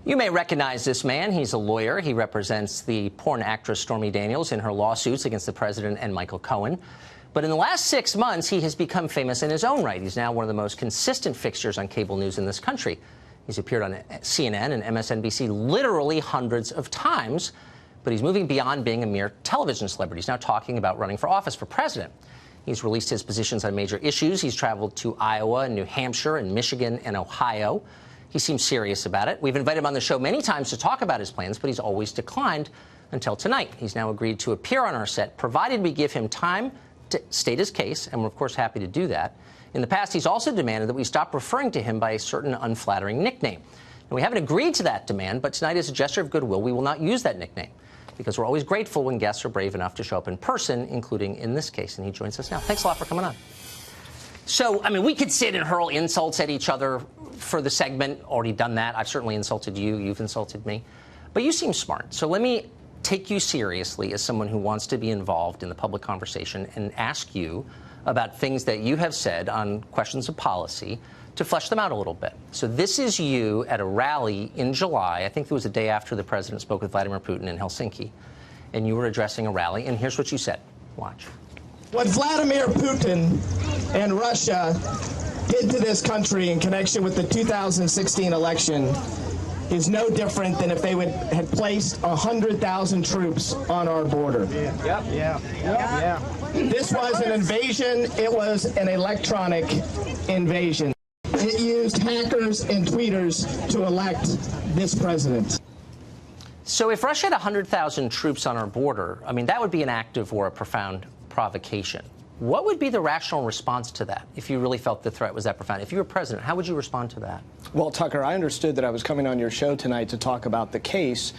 You may recognize this man. He's a lawyer. He represents the porn actress Stormy Daniels in her lawsuits against the president and Michael Cohen. But in the last 6 months, he has become famous in his own right. He's now one of the most consistent fixtures on cable news in this country. He's appeared on CNN and MSNBC literally hundreds of times, but he's moving beyond being a mere television celebrity. He's now talking about running for office for president. He's released his positions on major issues. He's traveled to Iowa and New Hampshire and Michigan and Ohio. He seems serious about it. We've invited him on the show many times to talk about his plans, but he's always declined until tonight. He's now agreed to appear on our set, provided we give him time to state his case, and we're, of course, happy to do that. In the past, he's also demanded that we stop referring to him by a certain unflattering nickname. And we haven't agreed to that demand, but tonight, as a gesture of goodwill, we will not use that nickname, because we're always grateful when guests are brave enough to show up in person, including in this case. And he joins us now. Thanks a lot for coming on. So, I mean, we could sit and hurl insults at each other for the segment. Already done that. I've certainly insulted you. You've insulted me. But you seem smart. So let me take you seriously as someone who wants to be involved in the public conversation and ask you about things that you have said on questions of policy to flesh them out a little bit. So this is you at a rally in July. I think it was the day after the president spoke with Vladimir Putin in Helsinki. And you were addressing a rally. And here's what you said. Watch. What Vladimir Putin and Russia did to this country in connection with the 2016 election is no different than if they had placed 100,000 troops on our border. Yeah. This was an invasion. It was an electronic invasion. It used hackers and tweeters to elect this president. So if Russia had 100,000 troops on our border, I mean, that would be an act of war, a profound provocation. What would be the rational response to that if you really felt the threat was that profound? If you were president, how would you respond to that? Well, Tucker, I understood that I was coming on your show tonight to talk about the case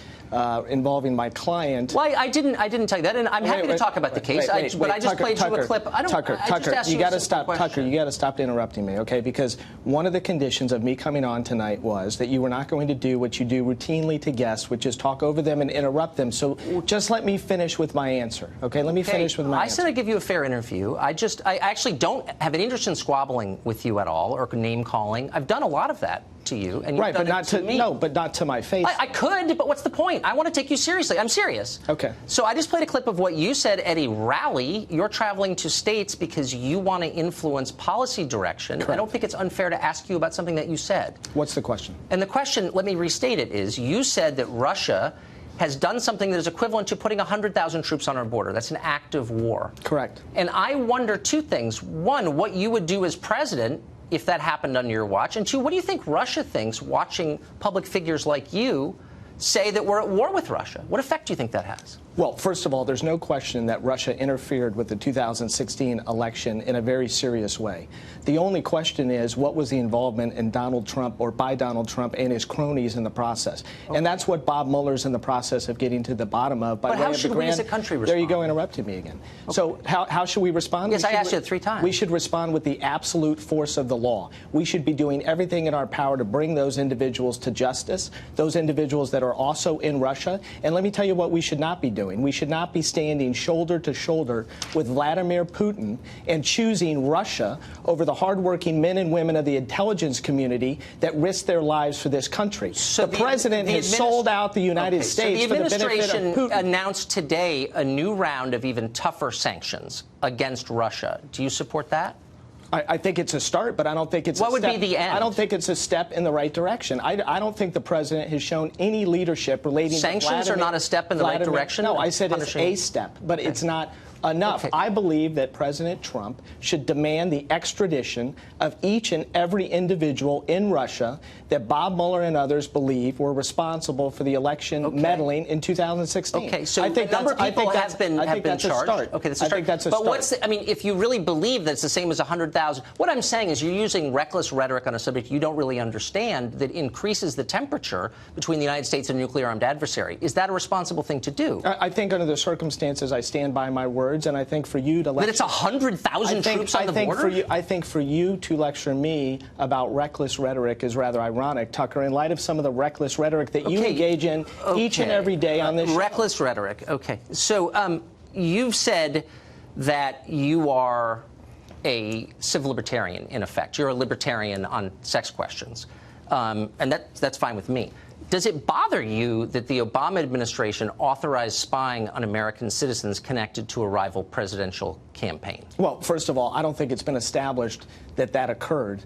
involving my client. Well, I didn't tell you that, and I'm happy to talk about the case. But I just played you a clip. I don't. Tucker, you got to stop. Tucker, you got to stop interrupting me, okay? Because one of the conditions of me coming on tonight was that you were not going to do what you do routinely to guests, which is talk over them and interrupt them. So just let me finish with my answer, okay? Let me finish with my answer. I said I'd give you a fair interview. I actually don't have an interest in squabbling with you at all or name calling. I've done a lot of that to you, and you've done it to me. No, but not to my face. I could, but what's the point? I want to take you seriously. I'm serious. Okay. So I just played a clip of what you said at a rally. You're traveling to states because you want to influence policy direction. Correct. I don't think it's unfair to ask you about something that you said. What's the question? And the question, let me restate it, is you said that Russia has done something that is equivalent to putting 100,000 troops on our border. That's an act of war. Correct. And I wonder two things. One, what you would do as president if that happened under your watch. And two, what do you think Russia thinks watching public figures like you say that we're at war with Russia? What effect do you think that has? Well, first of all, there's no question that Russia interfered with the 2016 election in a very serious way. The only question is, what was the involvement in Donald Trump or by Donald Trump and his cronies in the process? Okay. And that's what Bob Mueller's in the process of getting to the bottom of. But how should we as a country respond? There you go, interrupting me again. Okay. So how should we respond? Yes, I asked you 3 times. We should respond with the absolute force of the law. We should be doing everything in our power to bring those individuals to justice, those individuals that are also in Russia. And let me tell you what we should not be doing. We should not be standing shoulder to shoulder with Vladimir Putin and choosing Russia over the hardworking men and women of the intelligence community that risk their lives for this country. So the president has sold out the United States for the benefit of Putin. The administration announced today a new round of even tougher sanctions against Russia. Do you support that? I think it's a start, but I don't think it's what would be the end? I don't think it's a step in the right direction. I don't think the president has shown any leadership relating sanctions to Vladimir, are not a step in the right direction? No, I said it's a step, but it's not enough. Okay. I believe that President Trump should demand the extradition of each and every individual in Russia that Bob Mueller and others believe were responsible for the election meddling in 2016. Okay, so I think a number of people have been charged. Okay, that's a start. I think that's a start. But what's I mean, if you really believe that it's the same as 100,000, what I'm saying is you're using reckless rhetoric on a subject you don't really understand that increases the temperature between the United States and a nuclear-armed adversary. Is that a responsible thing to do? I think under the circumstances, I stand by my words, and I think for you to lecture... That it's 100,000 troops on the border? I think for you to lecture me about reckless rhetoric is rather ironic, Tucker, in light of some of the reckless rhetoric that you engage in each and every day on this show. Reckless rhetoric. Okay. So you've said that you are a civil libertarian, in effect. You're a libertarian on sex questions. And that's fine with me. Does it bother you that the Obama administration authorized spying on American citizens connected to a rival presidential campaign? Well, first of all, I don't think it's been established that that occurred,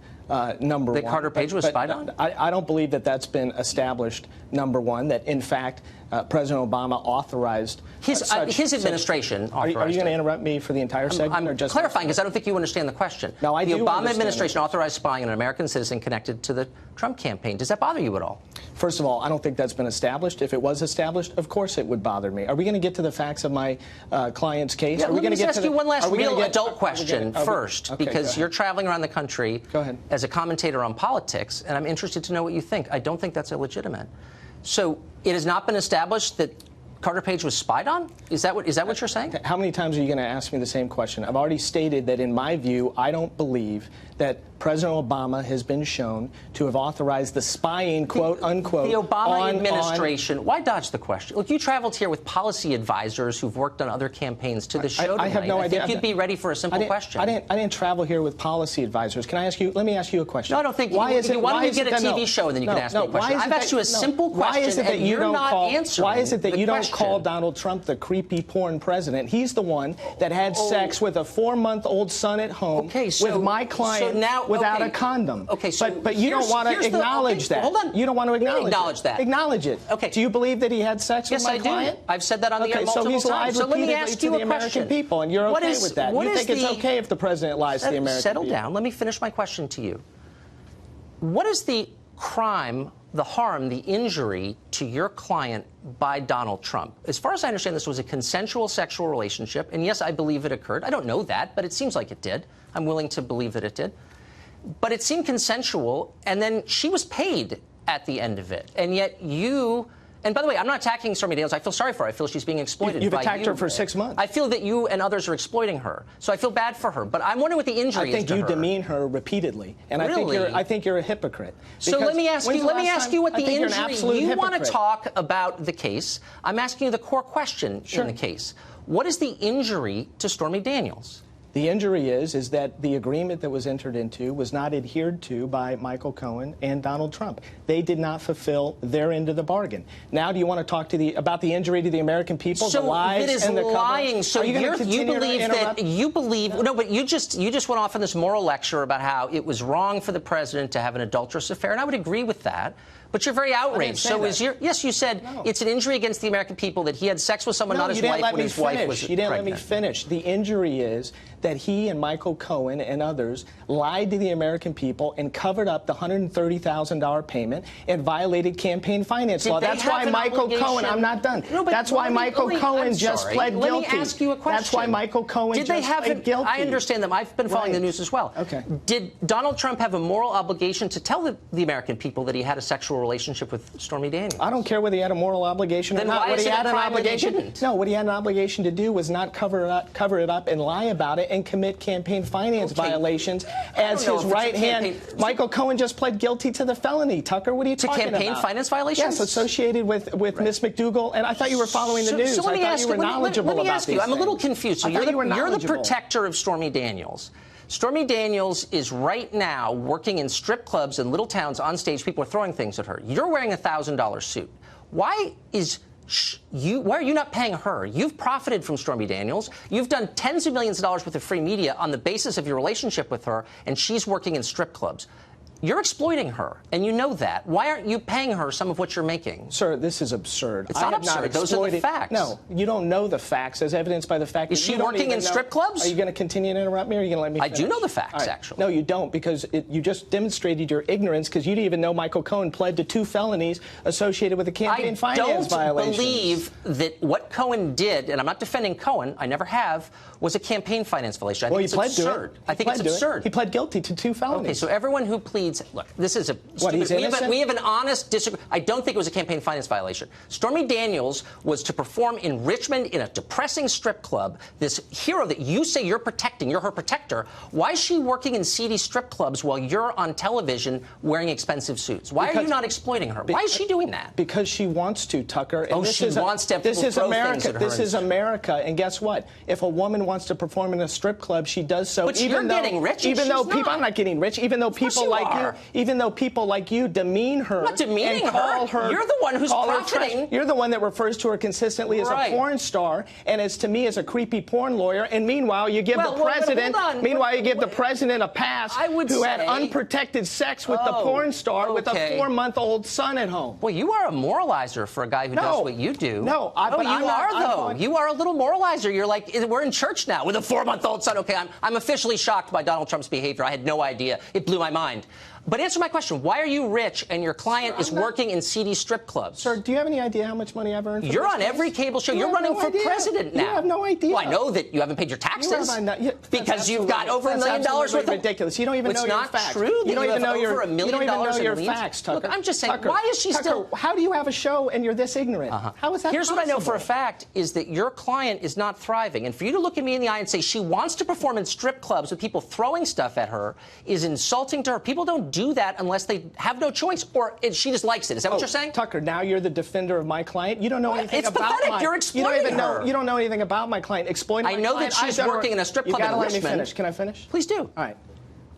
number one. That Carter Page was spied on? I don't believe that that's been established, number one, that, in fact, President Obama authorized his administration authorized. Are you going to interrupt me for the entire segment? I'm or just clarifying because I don't think you understand the question. No, I do The Obama understand administration authorized spying on an American citizen connected to the Trump campaign. Does that bother you at all? First of all, I don't think that's been established. If it was established, of course it would bother me. Are we going to get to the facts of my client's case? Yeah, are we let me just ask you one last real adult question first, okay, because you're traveling around the country as a commentator on politics, and I'm interested to know what you think. I don't think that's illegitimate. So it has not been established that Carter Page was spied on? Is that what you're saying? How many times are you going to ask me the same question? I've already stated that, in my view, I don't believe that President Obama has been shown to have authorized the spying, quote unquote. The Obama administration. Why dodge the question? Look, you traveled here with policy advisors who've worked on other campaigns to the show tonight. I have no idea. I think you'd be ready for a simple question. I didn't travel here with policy advisors. Can I ask you? Let me ask you a question. No, I don't think. Why don't you get a TV show and then you can ask me a question? I've asked you a simple question and you're not answering. Why is it that you don't call Donald Trump the creepy porn president? He's the one that had sex with a 4-month-old son at home with my client without a condom. Okay, so but you don't want to acknowledge that. Hold on. You don't want to acknowledge that. Acknowledge it. Okay. Do you believe that he had sex with my client? Yes, I do. I've said that on the air multiple times. So he's lied repeatedly to the American people, and you're okay with that. You think it's okay if the president lies to the American people? Settle down. Let me finish my question to you. What is the crime, the harm, the injury to your client by Donald Trump? As far as I understand, this was a consensual sexual relationship, and yes, I believe it occurred. I don't know that, but it seems like it did. I'm willing to believe that it did. But it seemed consensual, and then she was paid at the end of it. And yet you, and by the way, I'm not attacking Stormy Daniels. I feel sorry for her. I feel she's being exploited. You've attacked her for 6 months. I feel that you and others are exploiting her. So I feel bad for her. But I'm wondering what the injury is to her. I think you demean her repeatedly. And really? I think you're a hypocrite. So let me ask you what the injury, you want to talk about the case. I'm asking you the core question in the case. What is the injury to Stormy Daniels? The injury is that the agreement that was entered into was not adhered to by Michael Cohen and Donald Trump. They did not fulfill their end of the bargain. Now, do you want to talk about the injury to the American people, the lies and the lying? So you believe no, but you just went off on this moral lecture about how it was wrong for the president to have an adulterous affair, and I would agree with that. But you're very outraged. So yes, you said it's an injury against the American people that he had sex with someone, not his wife, when his wife was pregnant. You didn't let me finish. The injury is that he and Michael Cohen and others lied to the American people and covered up the $130,000 payment and violated campaign finance law. That's why Michael Cohen, I'm not done. That's why Michael Cohen just pled guilty. Let me ask you a question. That's why Michael Cohen just pled guilty. I understand them. I've been following the news as well. Okay. Did Donald Trump have a moral obligation to tell the American people that he had a sexual relationship with Stormy Daniels? I don't care whether he had a moral obligation or not. What he had an obligation? No, what he had an obligation to do was not cover it up and lie about it and commit campaign finance violations as his right hand. Michael Cohen just pled guilty to the felony. Tucker, what are you talking about? To campaign finance violations? Yes, associated with Miss McDougal. And I thought you were following the news. So let me ask you, knowledgeable let me ask you. about I'm a little confused. So you're the protector of Stormy Daniels. Stormy Daniels is right now working in strip clubs in little towns on stage. People are throwing things at her. You're wearing a $1,000 suit. Why are you not paying her? You've profited from Stormy Daniels. You've done tens of millions of dollars worth of free media on the basis of your relationship with her, and she's working in strip clubs. You're exploiting her, and you know that. Why aren't you paying her some of what you're making? Sir, this is absurd. It's not absurd. Those are the facts. No, you don't know the facts, as evidenced by the fact that you don't even know. Is she working in strip clubs? Are you going to continue to interrupt me, or are you going to let me finish? I do know the facts, actually. No, you don't, because you just demonstrated your ignorance, because you didn't even know Michael Cohen pled to 2 felonies associated with the campaign finance violations. I don't believe that what Cohen did, and I'm not defending Cohen, I never have, was a campaign finance violation. I think it's absurd. I think it's absurd. He pled guilty to 2 felonies. Okay, so everyone who pleads, look, this is we have an honest disagreement. I don't think it was a campaign finance violation. Stormy Daniels was to perform in Richmond in a depressing strip club. This hero that you say you're protecting, you're her protector. Why is she working in seedy strip clubs while you're on television wearing expensive suits? Why are you not exploiting her? Why is she doing that? Because she wants to, Tucker. And she wants to have people throw things at her. This is America, and guess what? If a woman wants to perform in a strip club, she does so. But you're getting rich. Even though people, I'm not getting rich. Even though people like even though people like you demean her, I'm not demeaning and call her. her. You're the one who's profiting. You're the one that refers to her consistently as a porn star, and as to me as a creepy porn lawyer. And meanwhile, you give the president. Meanwhile, you give the president a pass who had unprotected sex with the porn star with a 4-month-old son at home. Well, you are a moralizer for a guy who does what you do. No, but you are, though. You are a little moralizer. You're like, we're in church now with a 4-month-old son. Okay, I'm officially shocked by Donald Trump's behavior. I had no idea. It blew my mind. But answer my question. Why are you rich and your client is working in seedy strip clubs? Sir, do you have any idea how much money I've earned for You're on every cable show. You're running for president now. You have no idea. Well, I know that you haven't paid your taxes because you've got over $1 million worth of... ridiculous. You don't even know your facts. It's not true. You don't even know your $1 million facts, Tucker. Look, I'm just saying, Tucker, why is she still... How do you have a show and you're this ignorant? How is that Here's possible? what I know for a fact is that your client is not thriving. And for you to look at me in the eye and say she wants to perform in strip clubs with people throwing stuff at her is insulting to her. People don't do that unless they have no choice, or she just likes it. Is that what you're saying? Tucker, now you're the defender of my client. You don't know anything about pathetic. You're exploiting her. You don't know anything about my client. Exploiting my client. I know that she's working in a strip club in Richmond. Let me finish. Can I finish? Please do. All right.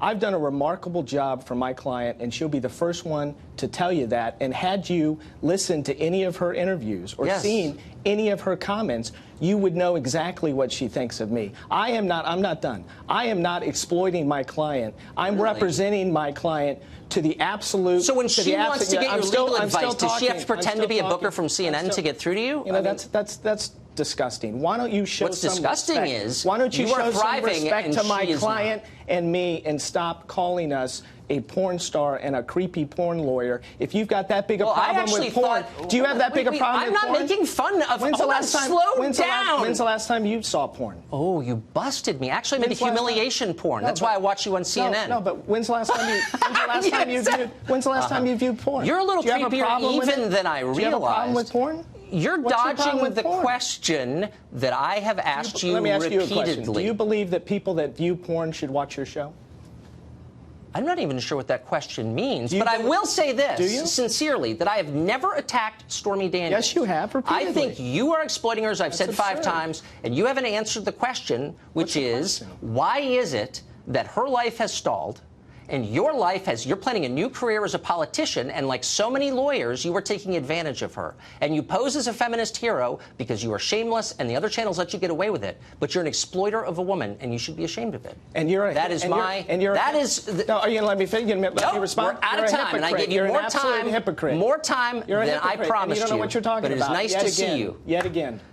I've done a remarkable job for my client, and she'll be the first one to tell you that. And had you listened to any of her interviews or seen any of her comments, you would know exactly what she thinks of me. I'm not done. I am not exploiting my client. I'm representing my client to the absolute. So when she wants to get your legal advice, does she have to pretend to be a booker from CNN to get through to you? You know, that's disgusting. Why don't you show some respect? What's disgusting is why don't you show some respect to my client not. And me and stop calling us a porn star and a creepy porn lawyer? If you've got that big a problem with porn, do you have that big a problem with porn? I'm not making fun of. When's the last time? When's the last time you saw porn? Oh, you busted me. Actually, maybe humiliation porn. That's why I watch you on CNN. No, but when's the last time you? When's the last time you viewed porn? You're a little creepier even than I realized. Do you have a problem with porn? You're dodging the question that I have asked you repeatedly. Let me ask you a question. Do you believe that people that view porn should watch your show? I'm not even sure what that question means, but I will say this, sincerely, that I have never attacked Stormy Daniels. Yes, you have, repeatedly. I think you are exploiting her, as I've said 5 times, and you haven't answered the question, which is, why is it that her life has stalled, and your life you're planning a new career as a politician, and like so many lawyers, you are taking advantage of her. And you pose as a feminist hero because you are shameless, and the other channels let you get away with it. But you're an exploiter of a woman, and you should be ashamed of it. And you're a, that is and my. You're, and that is. No, are you gonna let me finish? Let me respond? We're out of time, and I give you more time. Hypocrite. More time than I promised you. You don't know what you're talking about. But it is nice to see you. Yet again.